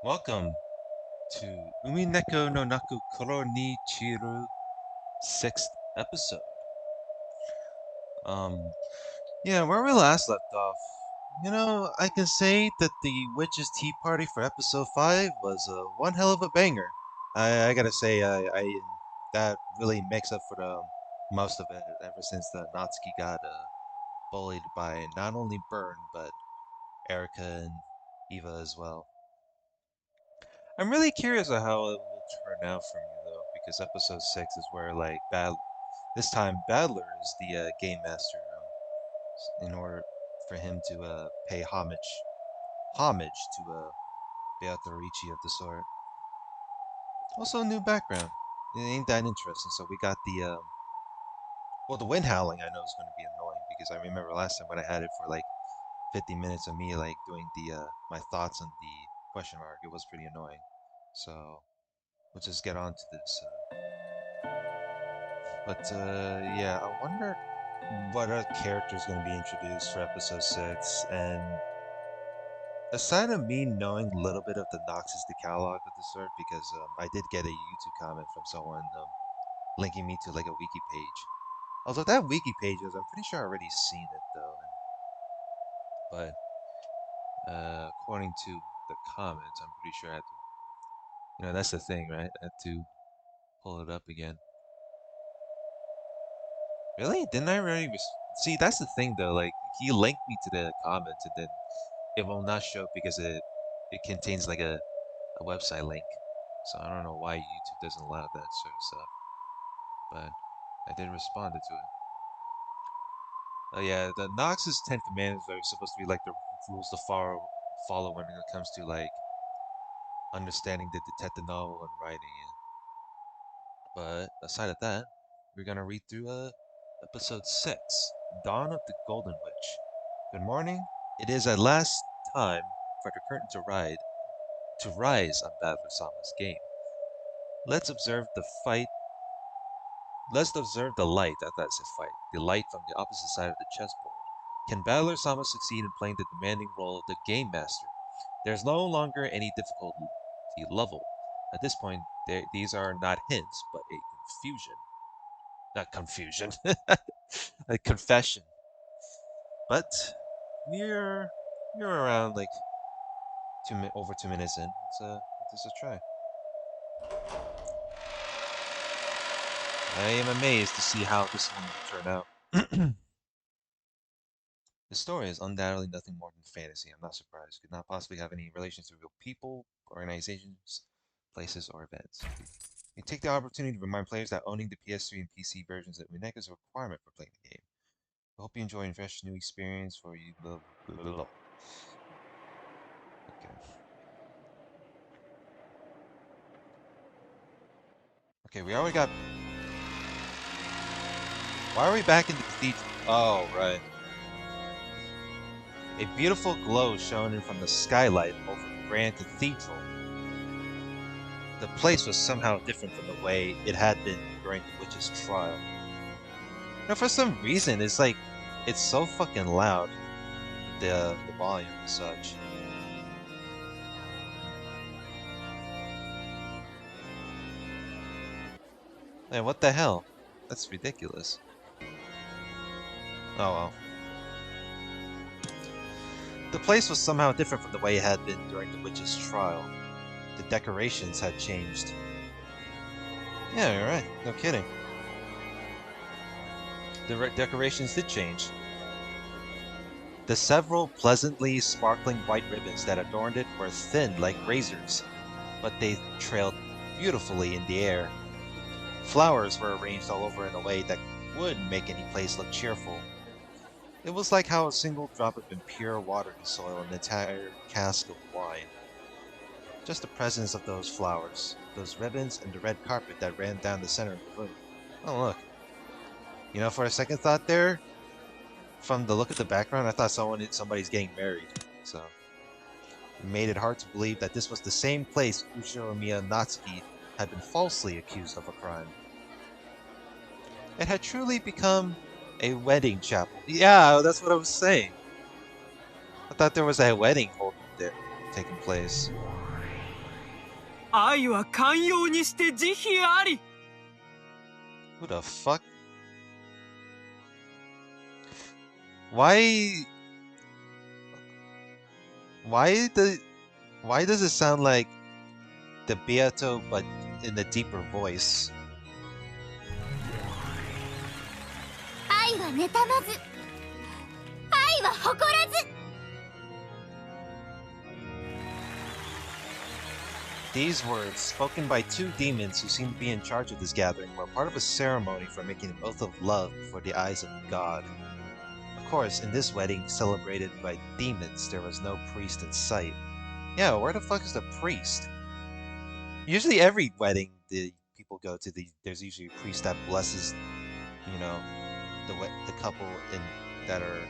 Welcome to Umineko no Naku Koro ni Chiru sixth episode. Um, yeah, where we last left off, I can say that the Witch's Tea Party for episode 5 was one hell of a banger. I gotta say, that really makes up for the most of it ever since the Natsuki got bullied by not only Burn, but Erika and Eva as well. I'm really curious of how it will turn out for me though, because episode 6 is where this time Battler is the game master, in order for him to pay homage to Beato Ricci of the sword. Also, new background. It ain't that interesting. So we got the wind howling. I know is going to be annoying because I remember last time when I had it for like 50 minutes of me like doing the my thoughts on the question mark. It was pretty annoying. So let's just get on to this. But yeah, I wonder what other characters going to be introduced for episode 6. And aside of me knowing a little bit of the Noxus Decalogue of the sort, because I did get a YouTube comment from someone linking me to like a wiki page. Although that wiki page is, I'm pretty sure I already seen it though. But according to the comments, I'm pretty sure I had to. That's the thing, right? I had to pull it up again. Really? Didn't I already see? That's the thing though. Like he linked me to the comments, and then it will not show because it contains like a website link. So I don't know why YouTube doesn't allow that sort of stuff. But I did respond to it. Oh yeah, the Noxus Ten Commandments are supposed to be like the rules to follow when it comes to like understanding the detective novel and writing it. But aside of that, we're gonna read through episode 6, Dawn of the Golden Witch. Good morning. It is at last time for the curtain to rise on Battler Sama's game. Let's observe the fight. Let's observe the light. I thought it said fight. The light from the opposite side of the chessboard. Can Battler Sama succeed in playing the demanding role of the game master? There's no longer any difficulty level. At this point, these are not hints, but a confusion. Not confusion. A confession. But we're around like over 2 minutes in. Let's just try. I am amazed to see how this one will turn out. The story is undoubtedly nothing more than fantasy. I'm not surprised. Could not possibly have any relation to real people, organizations, places, or events. We take the opportunity to remind players that owning the PS3 and PC versions of Umineko is a requirement for playing the game. I hope you enjoy a fresh new experience for you. Blah, blah, blah, blah. Okay. Okay, we already got. Why are we back in the cathedral? Oh, right. A beautiful glow shone in from the skylight over the grand cathedral. The place was somehow different from the way it had been during the witch's trial. For some reason, it's so fucking loud, the volume and such. Man, what the hell? That's ridiculous. Oh well. The place was somehow different from the way it had been during the witch's trial. The decorations had changed. Yeah, you're right. No kidding. The decorations did change. The several pleasantly sparkling white ribbons that adorned it were thin like razors, but they trailed beautifully in the air. Flowers were arranged all over in a way that would make any place look cheerful. It was like how a single drop of impure water can soil an entire cask of wine. Just the presence of those flowers, those ribbons, and the red carpet that ran down the center of the room. Oh, look. For a second thought there, from the look of the background, I thought somebody's getting married. So, it made it hard to believe that this was the same place Ushiromiya Natsuki had been falsely accused of a crime. It had truly become a wedding chapel. Yeah, that's what I was saying. I thought there was a wedding taking place. 愛は寛容にして慈悲あり。 Who the fuck? Why does it sound like the Beato but in a deeper voice? 愛は妬まず、愛は誇らず。 These words, spoken by two demons who seem to be in charge of this gathering, were part of a ceremony for making an oath of love before the eyes of God. Of course, in this wedding celebrated by demons, there was no priest in sight. Yeah, where the fuck is the priest? Usually every wedding the people go to, there's usually a priest that blesses, you know, the couple that are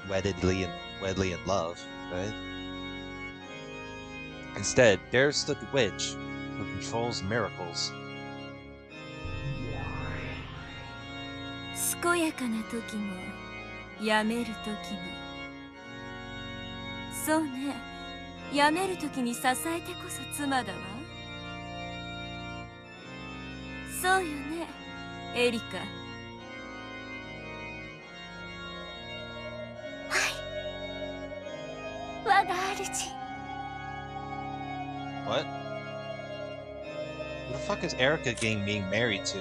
wedly in love, right? Instead, there stood the witch, who controls miracles. 健やかな時もやめる時も、そうね、やめる時に支えてこそ妻だわ。そうよね、エリカ。はい、我が主。 What? Who the fuck is Erika being married to?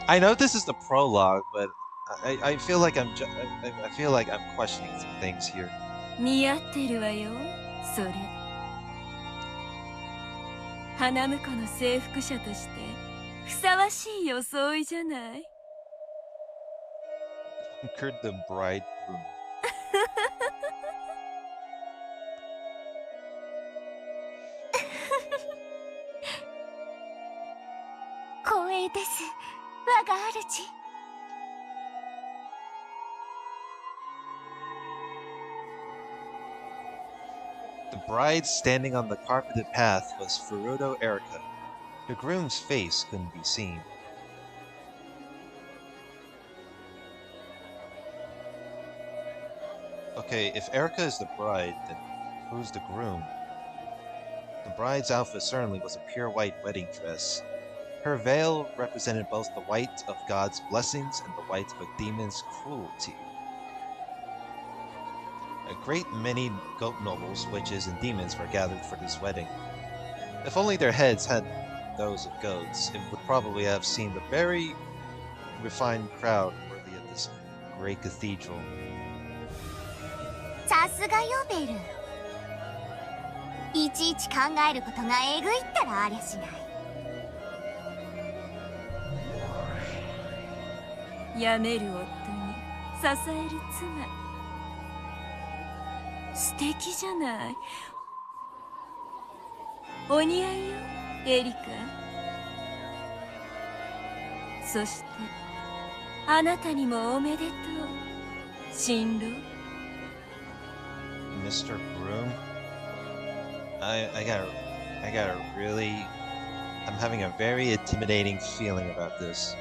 I know this is the prologue, but I feel like I feel like I'm questioning some things here. 似合ってるわよ、それ。花婿の征服者としてふさわしい装いじゃない。 Conquered the bridegroom. 光栄です、我が主。 The bride standing on the carpeted path was Furudo Erika. The groom's face couldn't be seen. Okay, if Erika is the bride, then who's the groom? The bride's outfit certainly was a pure white wedding dress. Her veil represented both the white of God's blessings and the white of a demon's cruelty. A great many goat nobles, witches, and demons were gathered for this wedding. If only their heads had those of goats, it would probably have seemed a very refined crowd worthy of this great cathedral. さすがよ、ベル。いちいち考えることがえぐいったらありゃしない。やめる夫に支える妻。素敵じゃない。お似合いよ、エリカ。そしてあなたにもおめでとう、新郎。 Mr. Groom? I gotta really... I'm having a very intimidating feeling about this.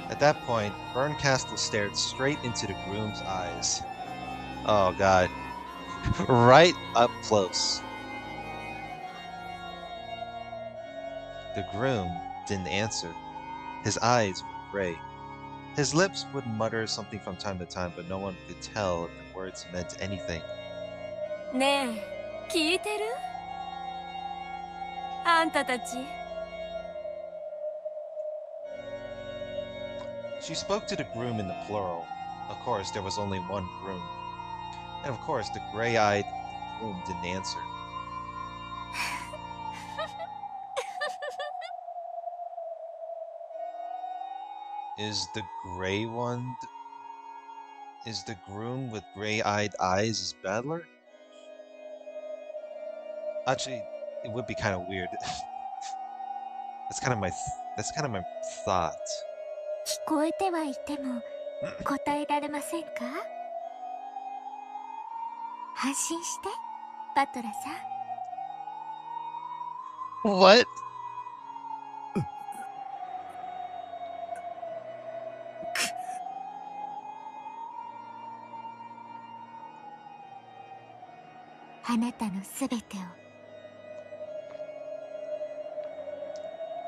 At that point, Berncastle stared straight into the groom's eyes. Oh god. Right up close. The groom didn't answer. His eyes were gray. His lips would mutter something from time to time, but no one could tell if the words meant anything. ねえ、聞いてる？あんたたち。 She spoke to the groom in the plural. Of course, there was only one groom. And of course, the gray-eyed groom didn't answer. Is the gray one... Is the groom with gray-eyed eyes his battler? Actually, it would be kind of weird. That's kind of my thought. 聞こえてはいても答えられませんか？安心して、バトラさん。 What? あなたのすべてを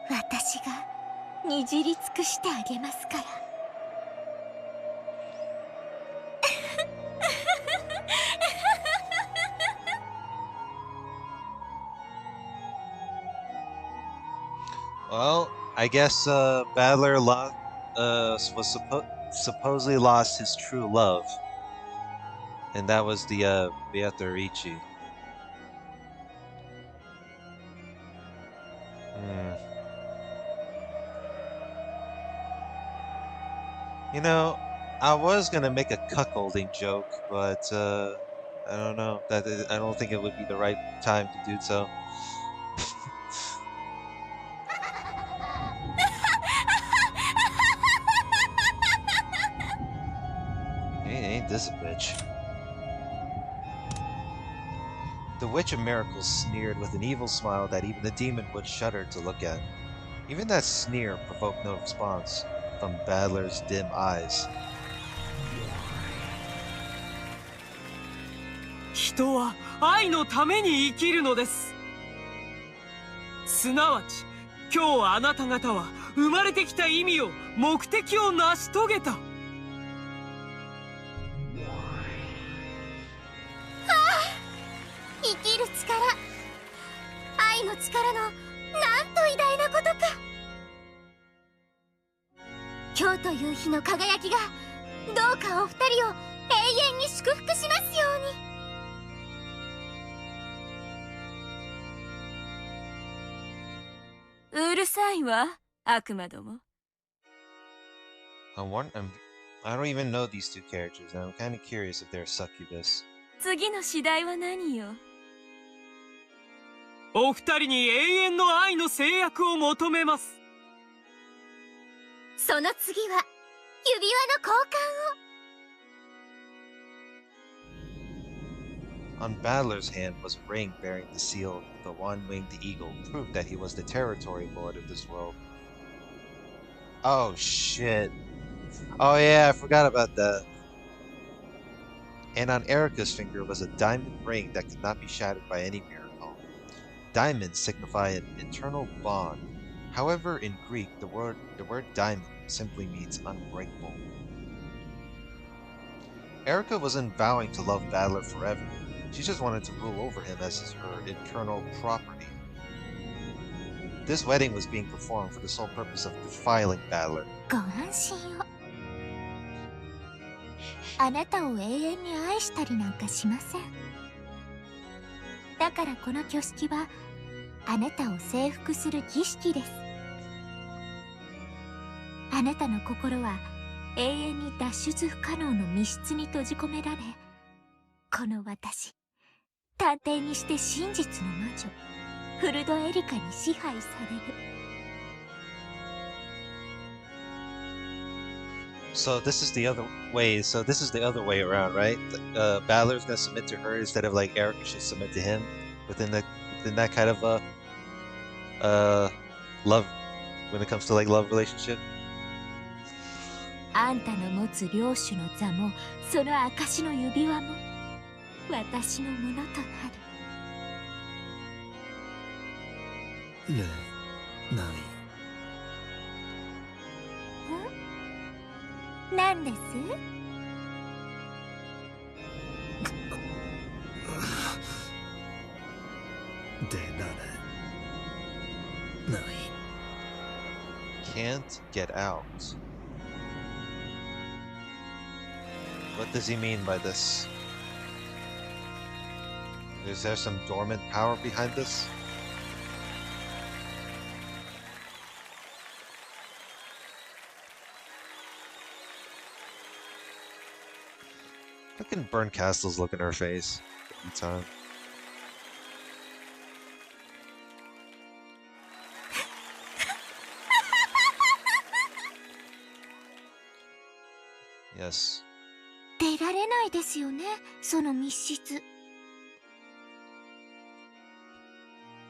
私がにじり尽くしてあげますから。Well, I guess Battler was supposedly lost his true love, and that was the Beatrice. Hmm. You know, I was gonna make a cuckolding joke, but I don't know. I don't think it would be the right time to do so. Ain't this a bitch? The Witch of Miracles sneered with an evil smile that even the demon would shudder to look at. Even that sneer provoked no response from Battler's dim eyes. 人は愛のために生きるのです。すなわち今日あなた方は生まれてきた意味を目的を成し遂げた。生きる力、愛の力のなんと偉大なことか。今日という日の輝きがどうかお二人を永遠に祝福しますように。うるさいわ、悪魔ども。I don't even know these two characters, and I'm kind of curious if they're succubus. 次の次第は何よ。お二人に永遠の愛の制約を求めます。その次は指輪の交換を。 On Battler's hand was a ring bearing the seal of the one-winged eagle, proof that he was the territory lord of this world. Oh shit. Oh yeah, I forgot about that. And on Erika's finger was a diamond ring that could not be shattered by any miracle. Diamonds signify an eternal bond. However, in Greek, the word diamond simply means unbreakable. Erika wasn't vowing to love Battler forever. She just wanted to rule over him as her eternal property. This wedding was being performed for the sole purpose of defiling Battler. ご安心を。あなたを永遠に愛したりなんかしません。だからこの挙式はあなたを征服する儀式です。あなたの心は永遠に脱出不可能の密室に閉じ込められ、この私、探偵にして真実の魔女フルドエリカに支配される。So this is the other way. So this is the other way around, right? Battler's gonna submit to her instead of like Erika should submit to him within that kind of love when it comes to like love relationship. あんたの持つ領主の座もその証の指輪も私のものとなる。ねえ、ない。なんです？でられない。 Can't get out. What does he mean by this? Is there some dormant power behind this? Fucking burn castles look in her face every time. Yes. 出られないですよね、その密室。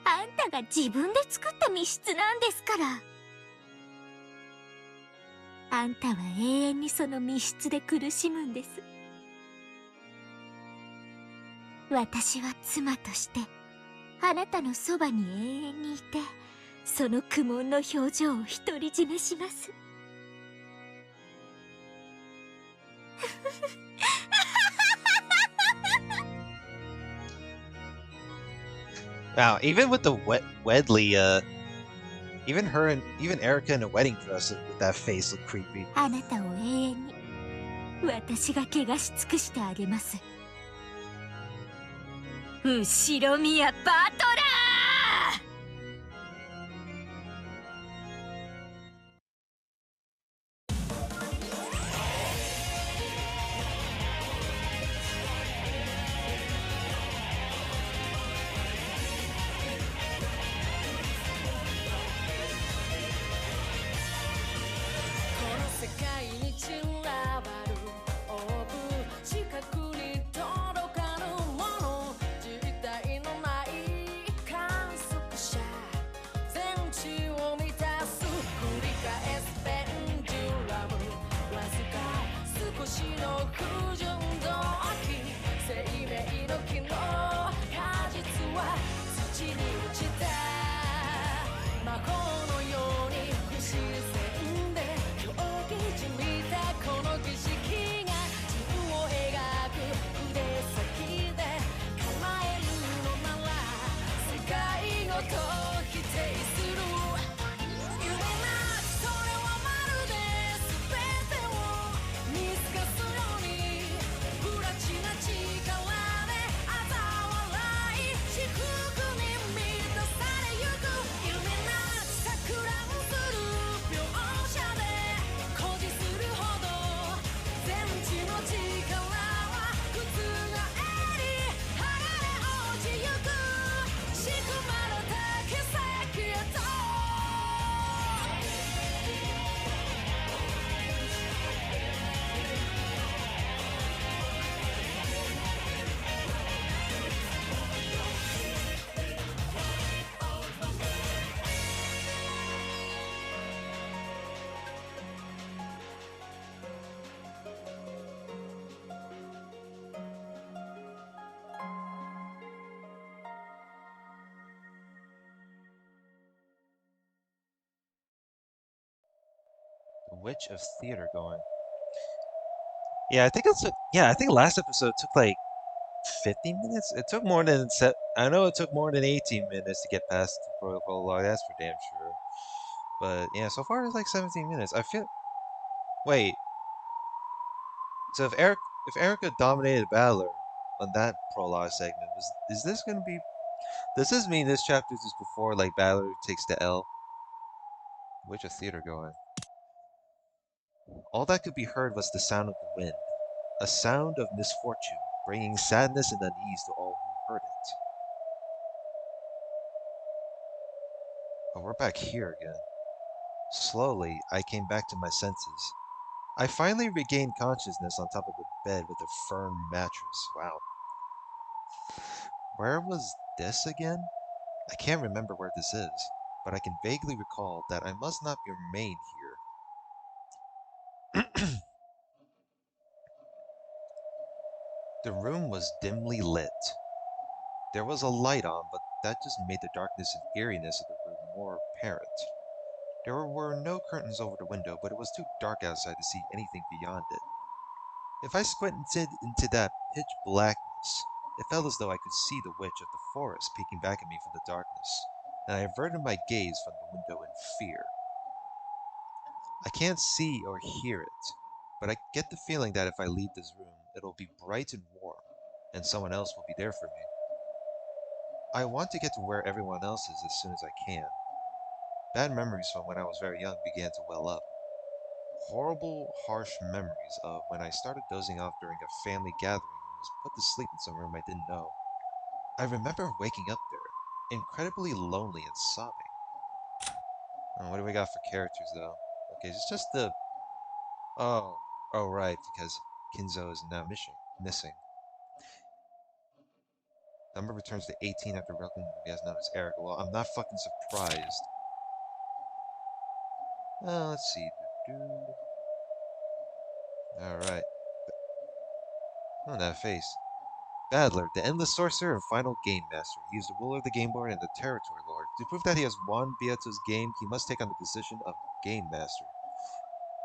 あんたが自分で作った密室なんですから。あんたは永遠にその密室で苦しむんです。私は妻としてあなたのそばに永遠にいて、その苦悶の表情を独り占めします。Wow, even with the Wedley, even her and even Erika in a wedding dress with that face look creepy. あなたを永遠に私が怪我し尽くしてあげます。後ろ宮バトラー。世界に散らばるオーブ視覚に届かぬもの、実体のない観測者、全地を満たす繰り返すペンデュラム、わずか少しの不純動機、生命の木の果実は土に落ちた魔法のように不自然でじみたこの儀式が陣を描く筆先で構えるのなら世界ごと否定する。夢なきそれはまるで全てを見透かすように不埒な力で嘲笑い至福に満たされゆく。夢なき錯乱する描写で誇示するほど全知の力は覆り剥がれ落ちゆく。仕組まれた奇跡へとThe Witch of Theater going. Yeah, I think I think last episode took like 50 minutes. It took more than I know it took more than 18 minutes to get past the prologue. That's for damn sure. But yeah, so far it's like 17 minutes. I feel. Wait. So if Erika dominated Battler on that prologue segment, is this gonna be? Does this mean this chapter is before like Battler takes the L? Witch of Theater going. All that could be heard was the sound of the wind, a sound of misfortune, bringing sadness and unease to all who heard it. Oh, we're back here again. Slowly, I came back to my senses. I finally regained consciousness on top of a bed with a firm mattress. Wow. Where was this again? I can't remember where this is, but I can vaguely recall that I must not remain here. The room was dimly lit. There was a light on, but that just made the darkness and eeriness of the room more apparent. There were no curtains over the window, but it was too dark outside to see anything beyond it. If I squinted into that pitch blackness, it felt as though I could see the witch of the forest peeking back at me from the darkness, and I averted my gaze from the window in fear. I can't see or hear it, but I get the feeling that if I leave this room, it'll be bright and warm, and someone else will be there for me. I want to get to where everyone else is as soon as I can. Bad memories from when I was very young began to well up. Horrible, harsh memories of when I started dozing off during a family gathering and was put to sleep in some room I didn't know. I remember waking up there, incredibly lonely and sobbing. Oh, what do we got for characters though? Okay, it's just the oh, oh right, because Kinzo is now missing. Number returns to 18 after welcoming the guest known as Erika. Well, I'm not fucking surprised. Let's see. Alright. Oh, that face. Battler, the endless sorcerer and final game master. He is the ruler of the game board and the territory lord. To prove that he has won Beato's game, he must take on the position of game master.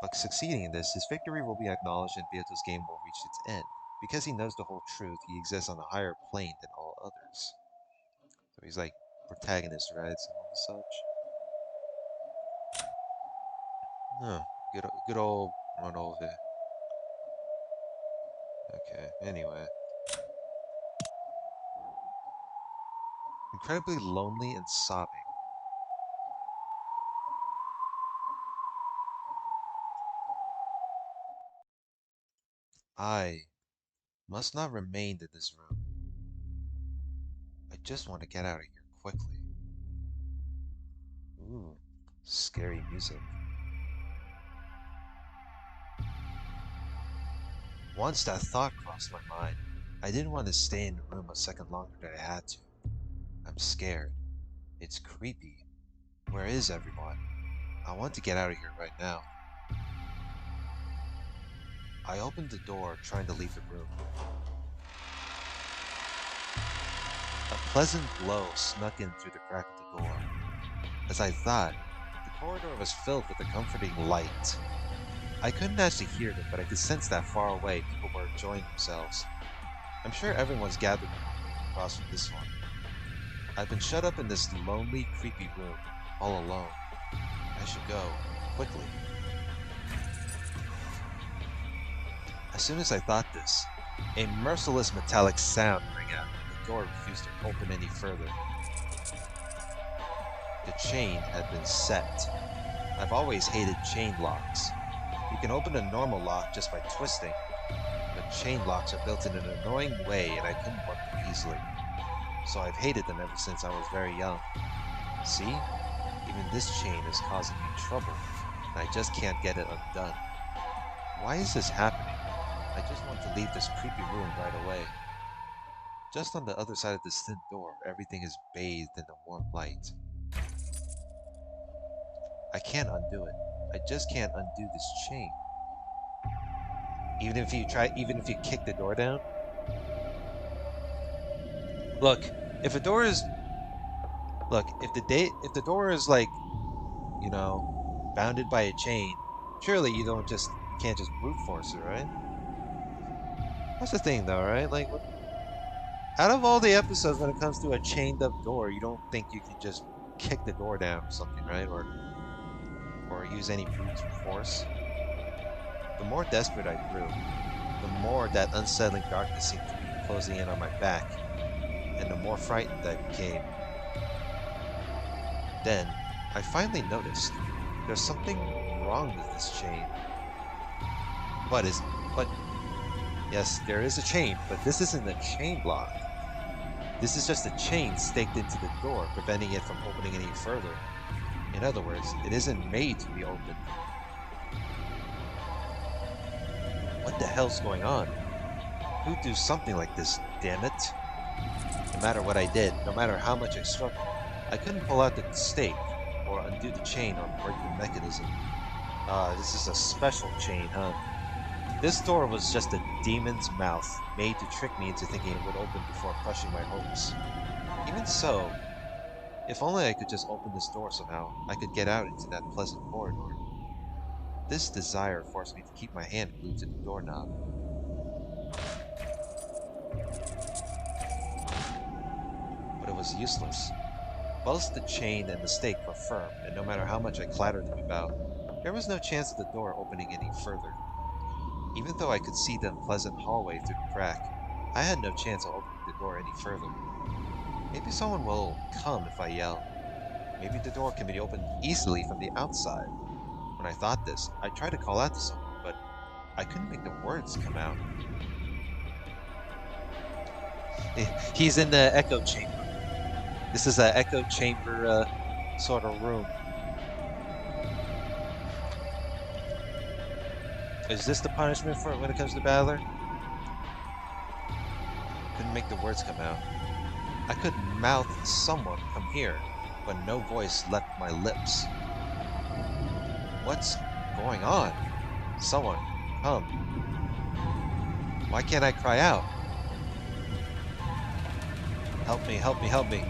By succeeding in this, his victory will be acknowledged and Beato's game will reach its end. Because he knows the whole truth, he exists on a higher plane than all others. So he's like protagonist, right? Some of such. Huh. Good old run over. Okay, anyway. Incredibly lonely and sobbing. I must not remain in this room. I just want to get out of here quickly. Ooh, scary music. Once that thought crossed my mind, I didn't want to stay in the room a second longer than I had to. I'm scared. It's creepy. Where is everyone? I want to get out of here right now. I opened the door, trying to leave the room. A pleasant glow snuck in through the crack of the door. As I thought, the corridor was filled with a comforting light. I couldn't actually hear them, but I could sense that far away people were enjoying themselves. I'm sure everyone's gathered across from this one. I've been shut up in this lonely, creepy room, all alone. I should go, quickly. As soon as I thought this, a merciless metallic sound rang out, and the door refused to open any further. The chain had been set. I've always hated chain locks. You can open a normal lock just by twisting, but chain locks are built in an annoying way and I couldn't work them easily. So I've hated them ever since I was very young. See? Even this chain is causing me trouble, and I just can't get it undone. Why is this happening? I just want to leave this creepy room right away. Just on the other side of this thin door, everything is bathed in a warm light. I can't undo it. I just can't undo this chain. Even if you kick the door down. Look, if the door is if the door is like, you know, bounded by a chain, surely you can't just brute force it, right? That's the thing though, right? Like, out of all the episodes when it comes to a chained up door, you don't think you can just kick the door down or something, right? Or use any brute force. The more desperate I grew, the more that unsettling darkness seemed to be closing in on my back, and the more frightened I became. Then, I finally noticed there's something wrong with this chain. But yes, there is a chain, but this isn't a chain lock. This is just a chain staked into the door, preventing it from opening any further. In other words, it isn't made to be opened. What the hell's going on? Who'd do something like this, damn it? No matter what I did, no matter how much I struggled, I couldn't pull out the stake, or undo the chain, or break the mechanism. This is a special chain, huh? This door was just a demon's mouth, made to trick me into thinking it would open before crushing my hopes. Even so, if only I could just open this door somehow, I could get out into that pleasant corridor. This desire forced me to keep my hand glued to the doorknob. But it was useless. Both the chain and the stake were firm, and no matter how much I clattered them about, there was no chance of the door opening any further. Even though I could see the pleasant hallway through the crack, I had no chance of opening the door any further. Maybe someone will come if I yell. Maybe the door can be opened easily from the outside. When I thought this, I tried to call out to someone, but I couldn't make the words come out. He's in the echo chamber. This is an echo chamber sort of room. Is this the punishment for it when it comes to Battler? Couldn't make the words come out. I could mouth someone, come here, but no voice left my lips. What's going on? Someone, come. Why can't I cry out? Help me, help me, help me.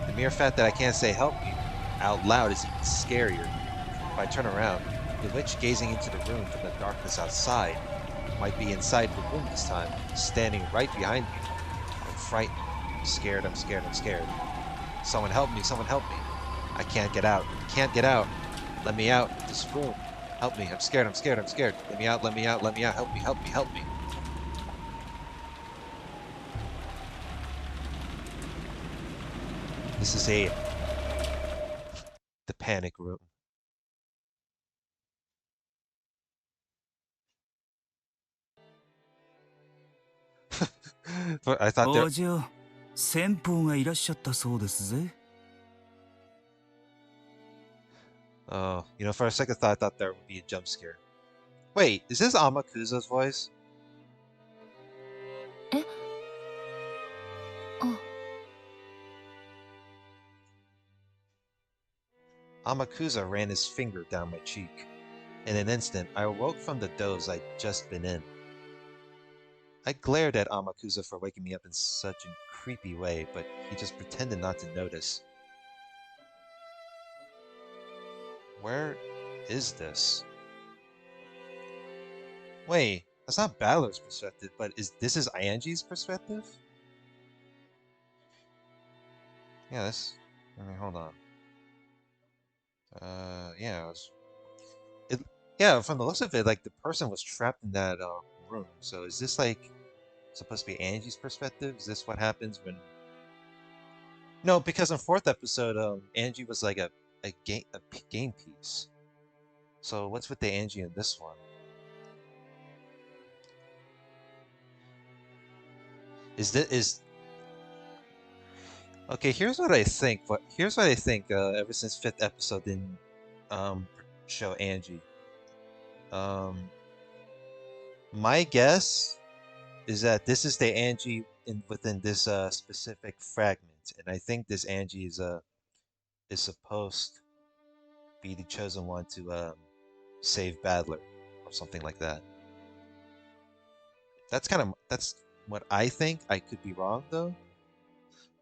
The mere fact that I can't say help me out loud is even scarier. If I turn around, the witch gazing into the room from the darkness outside might be inside the room this time, standing right behind me. I'm frightened. I'm scared, I'm scared, I'm scared. Someone help me, someone help me. I can't get out. I can't get out. Let me out of this room. Help me. I'm scared, I'm scared, I'm scared. Let me out, let me out, let me out. Help me, help me, help me. This is the panic room. But I thought there. 王子よ、先方がいらっしゃったそうですぜ。Oh, for a second thought, I thought there would be a jump scare. Wait, is this Amakusa's voice? えあ Amakusa ran his finger down my cheek. In an instant, I awoke from the doze I'd just been in. I glared at Amakusa for waking me up in such a creepy way, but he just pretended not to notice. Where is this? Wait, that's not Balor's perspective, but this is Ange's perspective? Yeah, this. I mean, hold on. Yeah, yeah, from the looks of it, like the person was trapped in that room. So is this like supposed to be Angie's perspective? Is this what happens when? No, because in fourth episode, Angie was like a game piece. So what's with the Angie in this one? Is okay? Here's what I think. Here's what I think. Ever since fifth episode didn't show Angie. My guess is that this is the Angie within this specific fragment, and I think this Angie is supposed to be the chosen one to save Badler or something like that. That's what I think. I could be wrong though,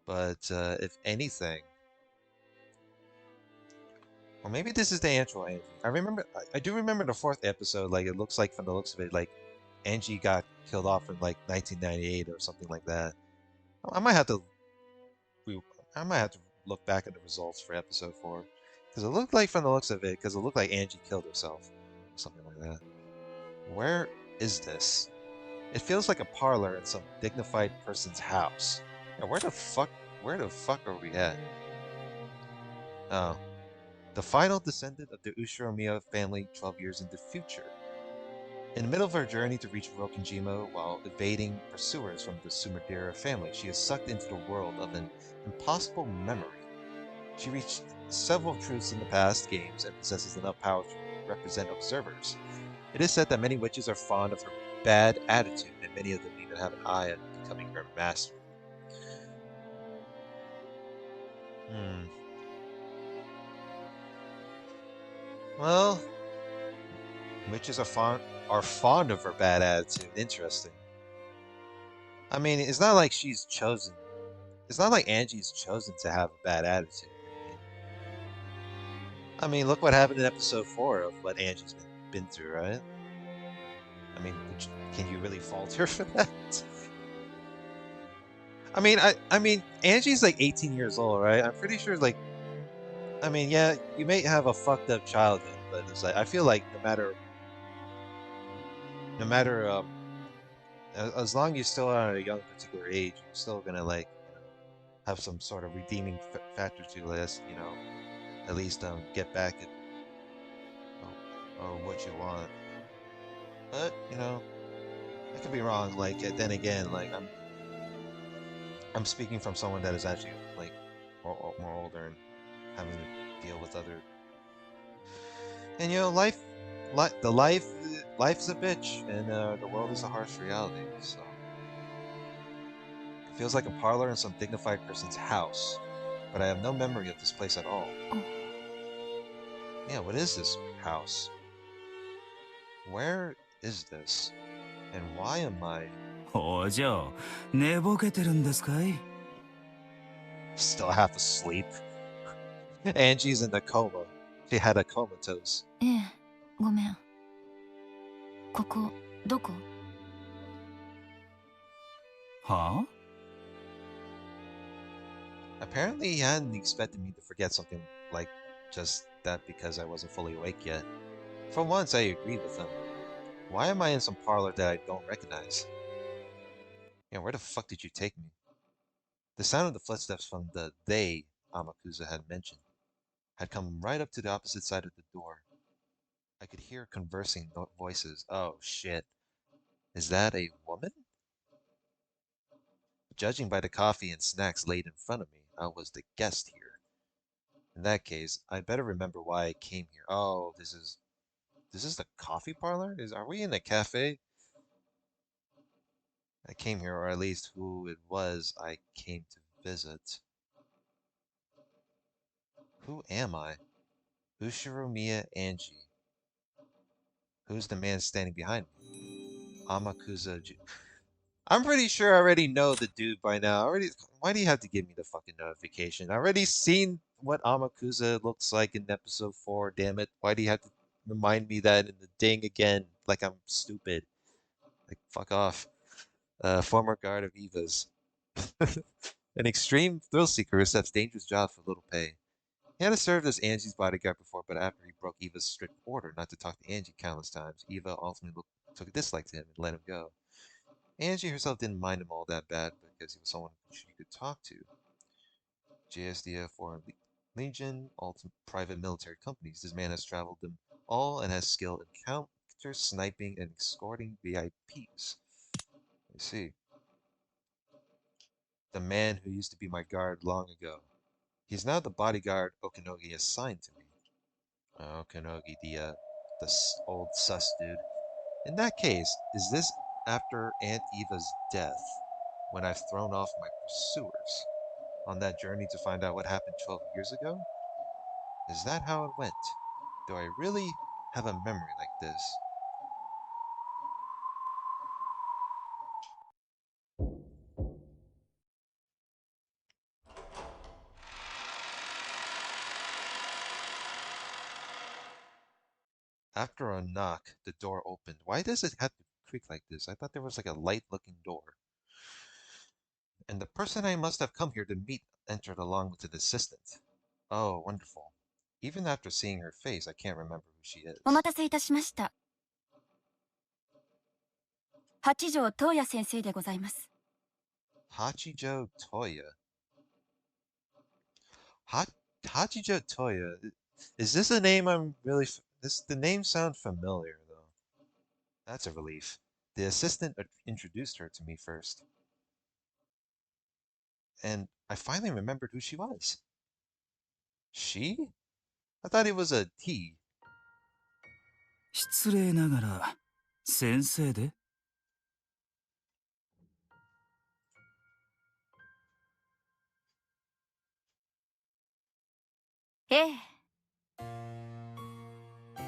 but if anything, or maybe this is the actual Angie. I do remember the fourth episode. Like it looks like from the looks of it, like Angie got killed off in like 1998 or something like that. I might have to I might have to look back at the results for episode 4 because it looked like from the looks of it, because it looked like Angie killed herself, something like that. Where is this? It feels like a parlor in some dignified person's house. Now, where the fuck are we at? Oh, the final descendant of the Ushiromiya family 12 years in the future. In the middle of her journey to reach Rokkenjima while evading pursuers from the Sumerdera family, she is sucked into the world of an impossible memory. She reached several truths in the past games and possesses enough power to represent observers. It is said that many witches are fond of her bad attitude, and many of them even have an eye on becoming her master. Well, witches are fond of her bad attitude. Interesting. I mean, it's not like she's chosen. It's not like Angie's chosen to have a bad attitude. I mean, look what happened in episode 4 of what Angie's been through, right? I mean, can you really fault her for that? I mean, Angie's like 18 years old, right? I'm pretty sure, like, I mean, yeah, you may have a fucked up childhood, but it's like I feel like no matter as long as you're still at a young particular age, you're still gonna like have some sort of redeeming factor to this, at least get back at or what you want. But I could be wrong. Like then again, like I'm speaking from someone that is actually like more older and having to deal with other. And life is a bitch, and the world is a harsh reality. So it feels like a parlor in some dignified person's house, but I have no memory of this place at all. Yeah, what is this house? Where is this? And why am I? お嬢、寝ぼけてるんですかい？ Still half asleep. Angie's in a coma. She had a comatose. ええ、ごめん。ここ、どこ？は Apparently, he hadn't expected me to forget something like just that because I wasn't fully awake yet. For once, I agreed with him. Why am I in some parlor that I don't recognize? Yeah, where the fuck did you take me? The sound of the footsteps from the they Amakusa had mentioned had come right up to the opposite side of the door. I could hear conversing voices. Oh shit. Is that a woman? Judging by the coffee and snacks laid in front of me, I was the guest here. In that case, I'd better remember why I came here. Oh, this is the coffee parlor? Are we in a cafe? I came here, or at least who it was I came to visit. Who am I? Ushiromiya Ange. Who's the man standing behind me? Amakusa. I'm pretty sure I already know the dude by now. Why do you have to give me the fucking notification? I already seen what Amakusa looks like in episode 4, damn it. Why do you have to remind me that in the ding again? Like I'm stupid. Like, fuck off. Former guard of Eva's. An extreme thrill seeker accepts dangerous jobs for little pay. He had served as Angie's bodyguard before, but after he broke Eva's strict order not to talk to Angie countless times, Eva ultimately took a dislike to him and let him go. Angie herself didn't mind him all that bad because he was someone she could talk to. JSDF Foreign Legion, ultimate private military companies. This man has traveled them all and has skill in counter sniping and escorting VIPs. I see. The man who used to be my guard long ago. He's now the bodyguard Okinogi assigned to me. Okinogi, the old sus dude. In that case, is this after Aunt Eva's death, when I've thrown off my pursuers on that journey to find out what happened 12 years ago? Is that how it went? Do I really have a memory like this? After a knock, the door opened. Why does it have to creak like this? I thought there was like a light-looking door. And the person I must have come here to meet entered along with an assistant. Oh, wonderful. Even after seeing her face, I can't remember who she is. お待たせいたしました。八条東也先生でございます。Hachijo Toya. Hachijo Toya. Is this a name I'm really... The name sound familiar, though. That's a relief. The assistant introduced her to me first. And I finally remembered who she was. She? I thought it was a he. 失礼ながら、先生でええ。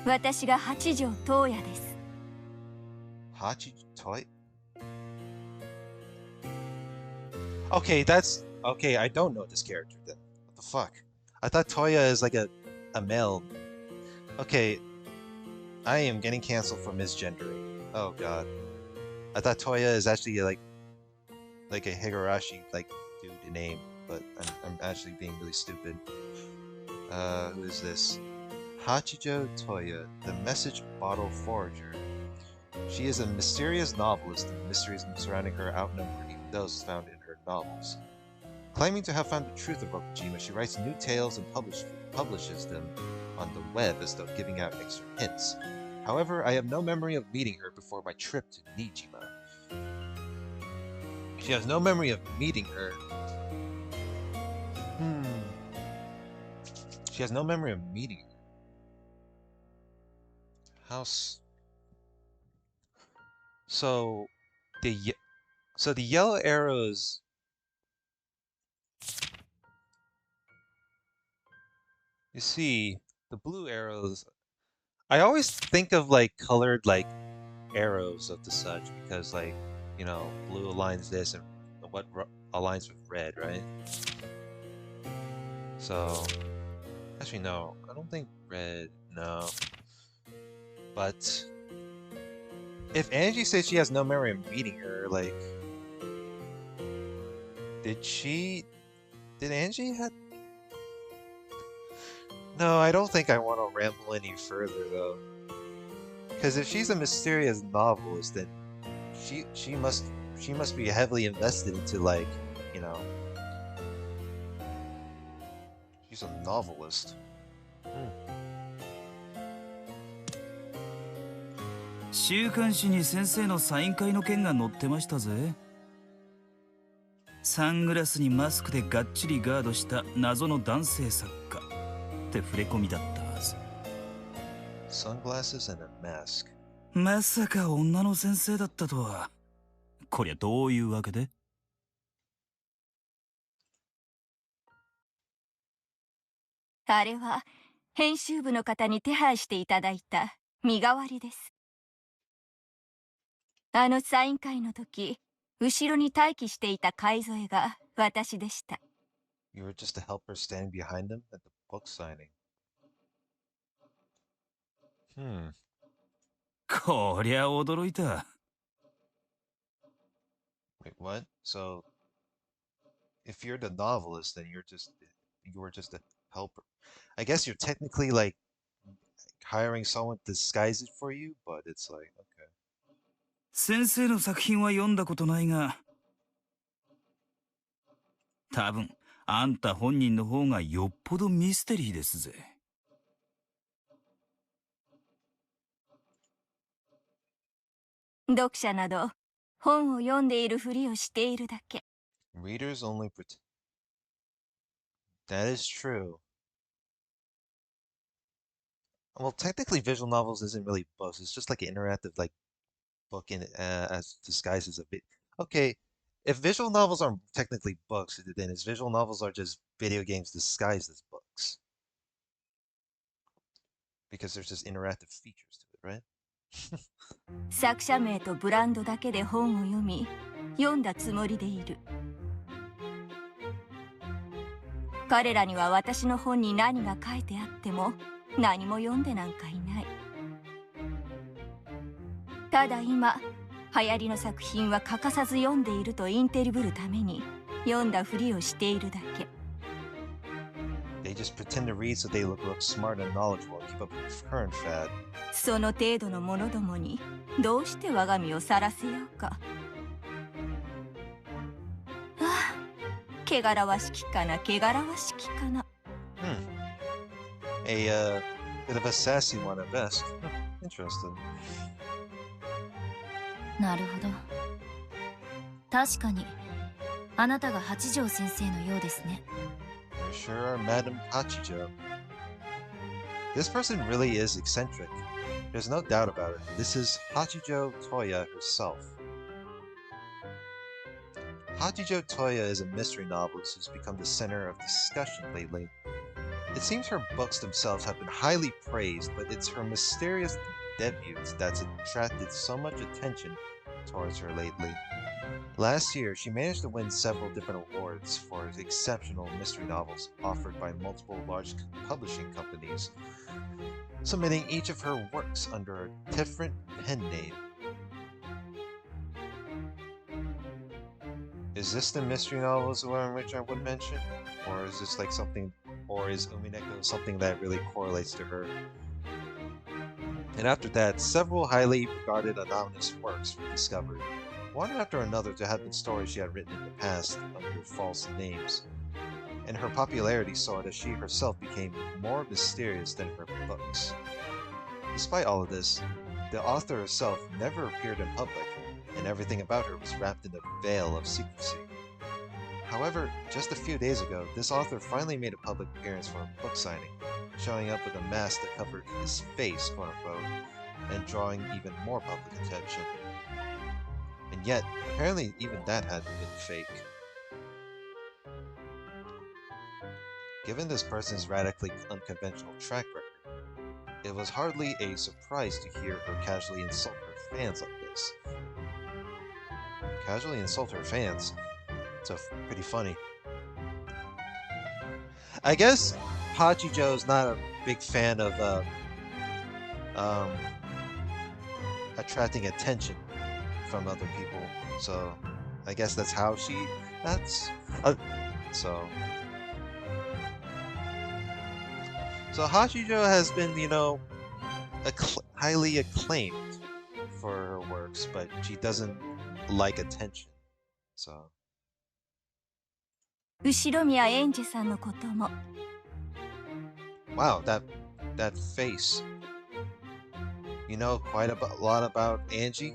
私が八条東也です。Hachijo Toya? Okay, that's... Okay, I don't know this character then. What the fuck? I thought Toya is like a male. Okay, I am getting canceled for misgendering. Oh god. I thought Toya is actually like a Higurashi like dude name, but I'm actually being really stupid. Who is this? Hachijo Toya, the message bottle forager. She is a mysterious novelist, and the mysteries surrounding her outnumber even those found in her novels. Claiming to have found the truth of Okujima, she writes new tales and publishes them on the web as though giving out extra hints. However, I have no memory of meeting her before my trip to Nijima. She has no memory of meeting her. She has no memory of meeting her. So the yellow arrows. You see, the blue arrows. I always think of like colored like arrows of the such because like, you know, blue aligns this and what aligns with red, right? So, actually, no. I don't think red. No. But if Angie says she has no memory of meeting her, like, did she? Did Angie had? No, I don't think I want to ramble any further though. Because if she's a mysterious novelist, then she must be heavily invested into like, you know, she's a novelist. Hmm. 週刊誌に先生のサイン会の件が載ってましたぜ。サングラスにマスクでがっちりガードした謎の男性作家って触れ込みだったはず。Sunglasses and a mask. まさか女の先生だったとは。こりゃどういうわけで？あれは編集部の方に手配していただいた身代わりです。あのサイン会の時、後ろに待機していた海添が私でした。You were just a helper standing behind them at the book signing. Hmm. こりゃ驚いた。Wait, what? So, if you're the novelist, then you were just a helper. I guess you're technically like hiring someone to disguise it for you, but it's like, okay. 先生の作品は読んだことないが、多分あんた本人の方がよっぽどミステリーですぜ。読者など本を読んでいるふりをしているだけ。Readers only pretend. That is true. Well, technically, visual novels isn't really books. It's just like an interactive like book in as disguised as a bit. Okay, if visual novels aren't technically books, then his visual novels are just video games disguised as books because there's just interactive features to it, right? 作者名とブランドだけで本を読み、読んだつもりでいる。彼らには私の本に何が書いてあっても何も読んでなんかいない。ただ今、流行りの作品は欠かさず読んでいるとインテリぶるために読んだふりをしているだけ。They just pretend to read so they look smart and knowledgeable and keep up with current fad. その程度の者どもにどうして我が身をさらせようか。ああ、汚らわしきかな、汚らわしきかな。A bit of a sassy one at best. Interesting. なるほど。確かにあなたが八条先生のようですね。You sure are Madame Hachijo. This person really is eccentric. There's no doubt about it. This is Hachijo Toya herself. Hachijo Toya is a mystery novelist who's become the center of discussion lately. It seems her books themselves have been highly praised, but it's her mysterious debuts that's attracted so much attention towards her lately. Last year, she managed to win several different awards for exceptional mystery novels offered by multiple large publishing companies, submitting each of her works under a different pen name. Is this the mystery novels in which I would mention? Or is this like something, or is Umineko something that really correlates to her? And after that, several highly regarded anonymous works were discovered, one after another to have been stories she had written in the past under false names. And her popularity soared as she herself became more mysterious than her books. Despite all of this, the author herself never appeared in public, and everything about her was wrapped in a veil of secrecy. However, just a few days ago, this author finally made a public appearance for a book signing, showing up with a mask that covered his face, quote-unquote, and drawing even more public attention. And yet, apparently even that hadn't been fake. Given this person's radically unconventional track record, it was hardly a surprise to hear her casually insult her fans like this. Casually insult her fans? It's pretty funny. I guess Hachijo is not a big fan of um, attracting attention from other people. So I guess that's how she. That's so. So Hachijo has been, highly acclaimed for her works, but she doesn't like attention. So. 後宮エンジェさんのことも Wow, that face. You know quite a lot about Angie?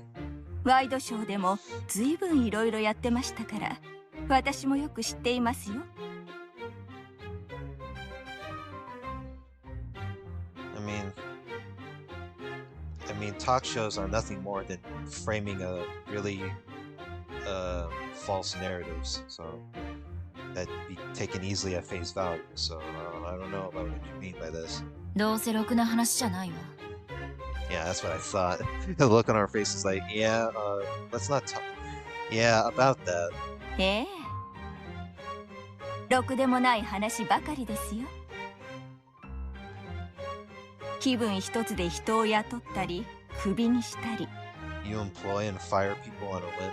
ワイドショーでも随分いろいろやってましたから私もよく知っていますよ I mean, talk shows are nothing more than framing a really false narratives, so that be taken easily at face value. So I don't know about what you mean by this. どうせろくな話じゃないわ。 Yeah, that's what I thought. The look on our face is like, yeah, let's not talk. Yeah, about that. ええろくでもない話ばかりですよ気分一つで人を雇ったりクビにしたり You employ and fire people on a whim.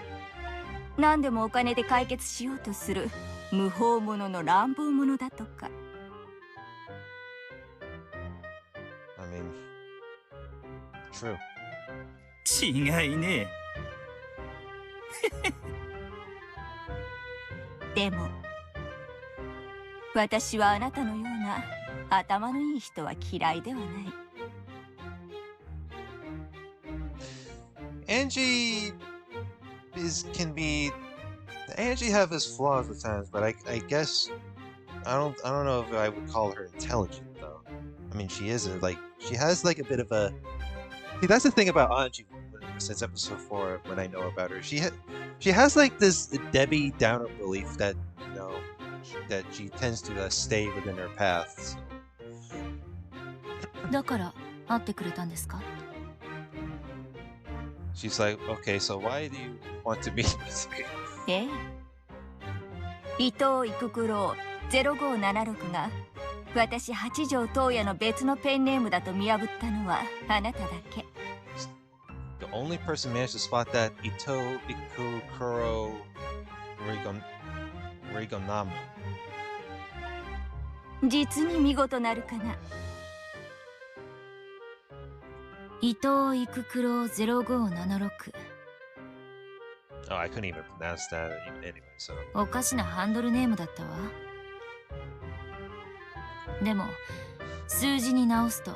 何でもお金で解決しようとする無法者の乱暴者だとか I mean, true. 違いねでも私はあなたのような頭のいい人は嫌いではない Angie Angie have his flaws at times, but I guess I don't know if I would call her intelligent though. I mean, she has like a bit of a. See, that's the thing about Angie since episode 4 when I know about her. She has like this Debbie Downer belief that that she tends to stay within her path. So. だから会ってくれたんですか？ She's like, okay, so why do you want to meet with me? ええ伊藤育九郎0576が私八条東也の別のペンネームだと見破ったのはあなただけ The only person managed to spot that Ito Ikukuro Rigonami. 実に見事なるかな 伊藤育九郎0576。 Oh, I couldn't even pronounce that anyway, so. おかしなハンドルネームだったわ。でも数字に直すと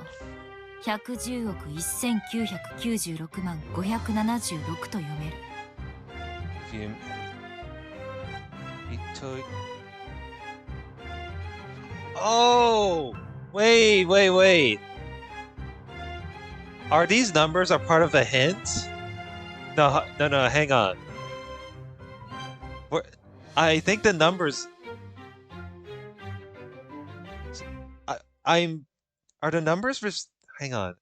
110億1996万576と読める。Oh! Wait. Are these numbers a part of a hint? No, hang on. I think the numbers... Are the numbers... Hang on.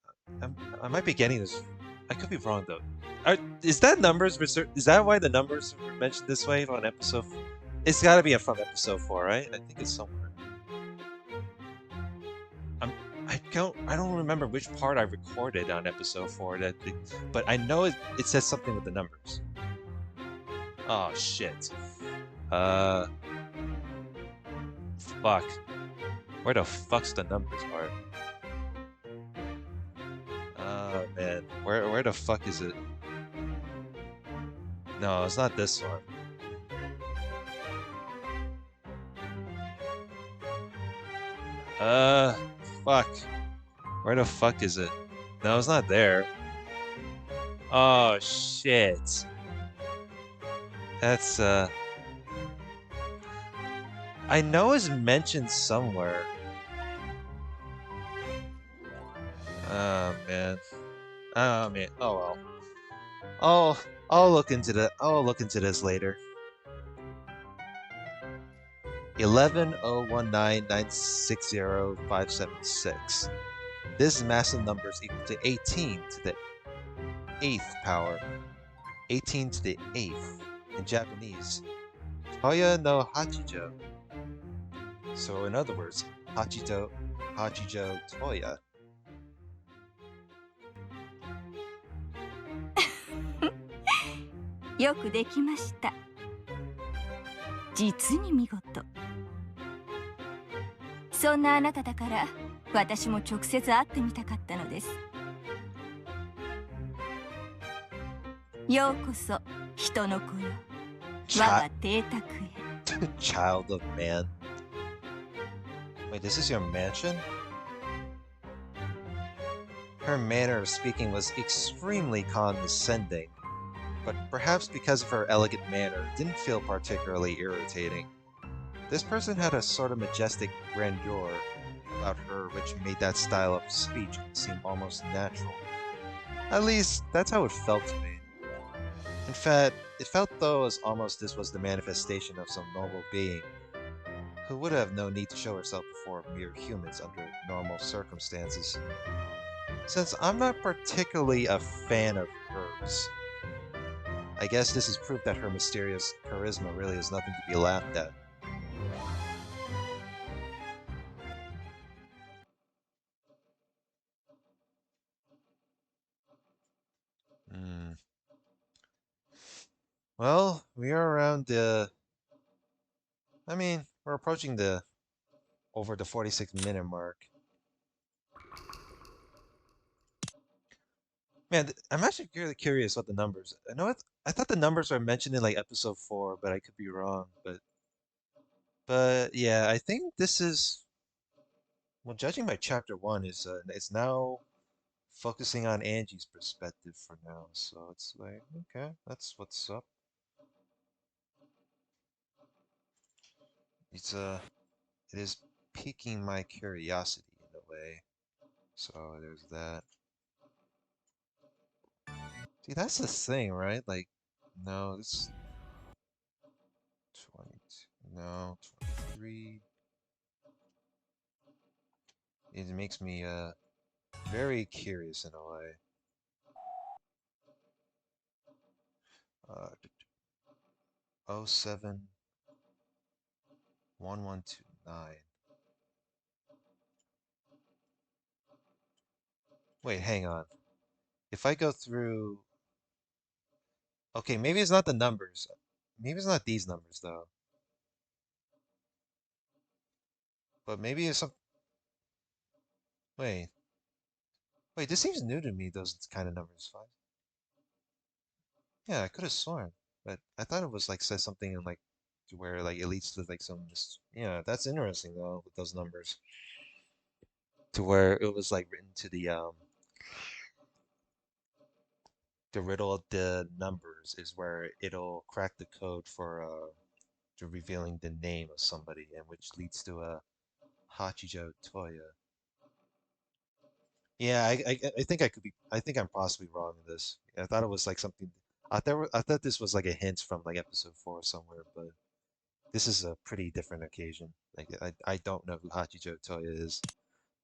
I might be getting this... I could be wrong, though. Is that numbers... Is that why the numbers were mentioned this way on episode... It's gotta be from episode 4, right? I think it's somewhere. I don't remember which part I recorded on episode 4, but I know it says something with the numbers. Oh, shit. Fuck. Where the fuck's the numbers part? Oh, man. Where the fuck is it? No, it's not this one. Fuck. Where the fuck is it? No, it's not there. Oh, shit. That's, I know it's mentioned somewhere. Oh, man. Oh, man. Oh, well. I'll look into this later. 11,019,960,576. This massive number is equal to 18 to the 8th power. 18 to the 8th in Japanese. Toya no Hachijo. So in other words, Hachijo Toya. よくできました。実に見事。そんなあなただから私も直接会ってみたかったのです。ようこそ人の子よ、我が邸宅へ。Child of man. Wait, this is your mansion? Her manner of speaking was extremely condescending, but perhaps because of her elegant manner, didn't feel particularly irritating. This person had a sort of majestic grandeur about her which made that style of speech seem almost natural. At least, that's how it felt to me. In fact, it felt though as almost this was the manifestation of some noble being, who would have no need to show herself before mere humans under normal circumstances. Since I'm not particularly a fan of hers, I guess this is proof that her mysterious charisma really is nothing to be laughed at. Hmm. Well, we are around we're approaching over the 46-minute mark. Man, I'm actually really curious what the numbers. I thought the numbers were mentioned in like episode 4, but I could be wrong. But yeah, I think this is, well, judging by chapter 1, is it's now focusing on Angie's perspective for now. So it's like, okay, that's what's up. It's it is piquing my curiosity in a way. So there's that. See, that's the thing, right? Like, no, this 22, no, 23. It makes me very curious in a way. Uh, 07 1129. Wait, hang on. If I go through, okay, maybe it's not the numbers. Maybe it's not these numbers though. But maybe it's some. Wait, wait. This seems new to me. Those kind of numbers. Five. Yeah, I could have sworn, but I thought it was like says something in like to where like it leads to like some. Yeah, that's interesting though with those numbers. To where it was like written to the riddle of the numbers is where it'll crack the code for to revealing the name of somebody, and which leads to a Hachijo Toya. Yeah, I think I could be. I think I'm possibly wrong in this. I thought it was like something. I thought this was like a hint from like episode 4 somewhere, but this is a pretty different occasion. Like I don't know who Hachijo Toya is.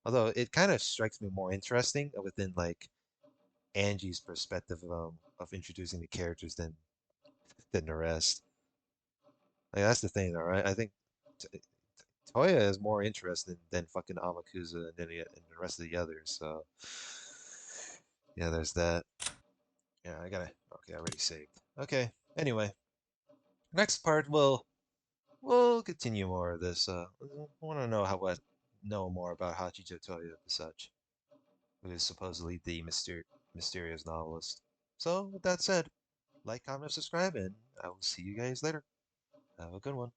Although it kind of strikes me more interesting within like Angie's perspective of introducing the characters than the rest. Like that's the thing, though, right? I think T- Toya is more interesting than fucking Amakusa and the rest of the others. So yeah, there's that. Yeah, I gotta. Okay, I already saved. Okay. Anyway, next part we'll continue more of this. I want to know what know more about Hachijo Toya and such, who is supposedly the mysterious novelist. So with that said, like, comment, subscribe, and I will see you guys later. Have a good one.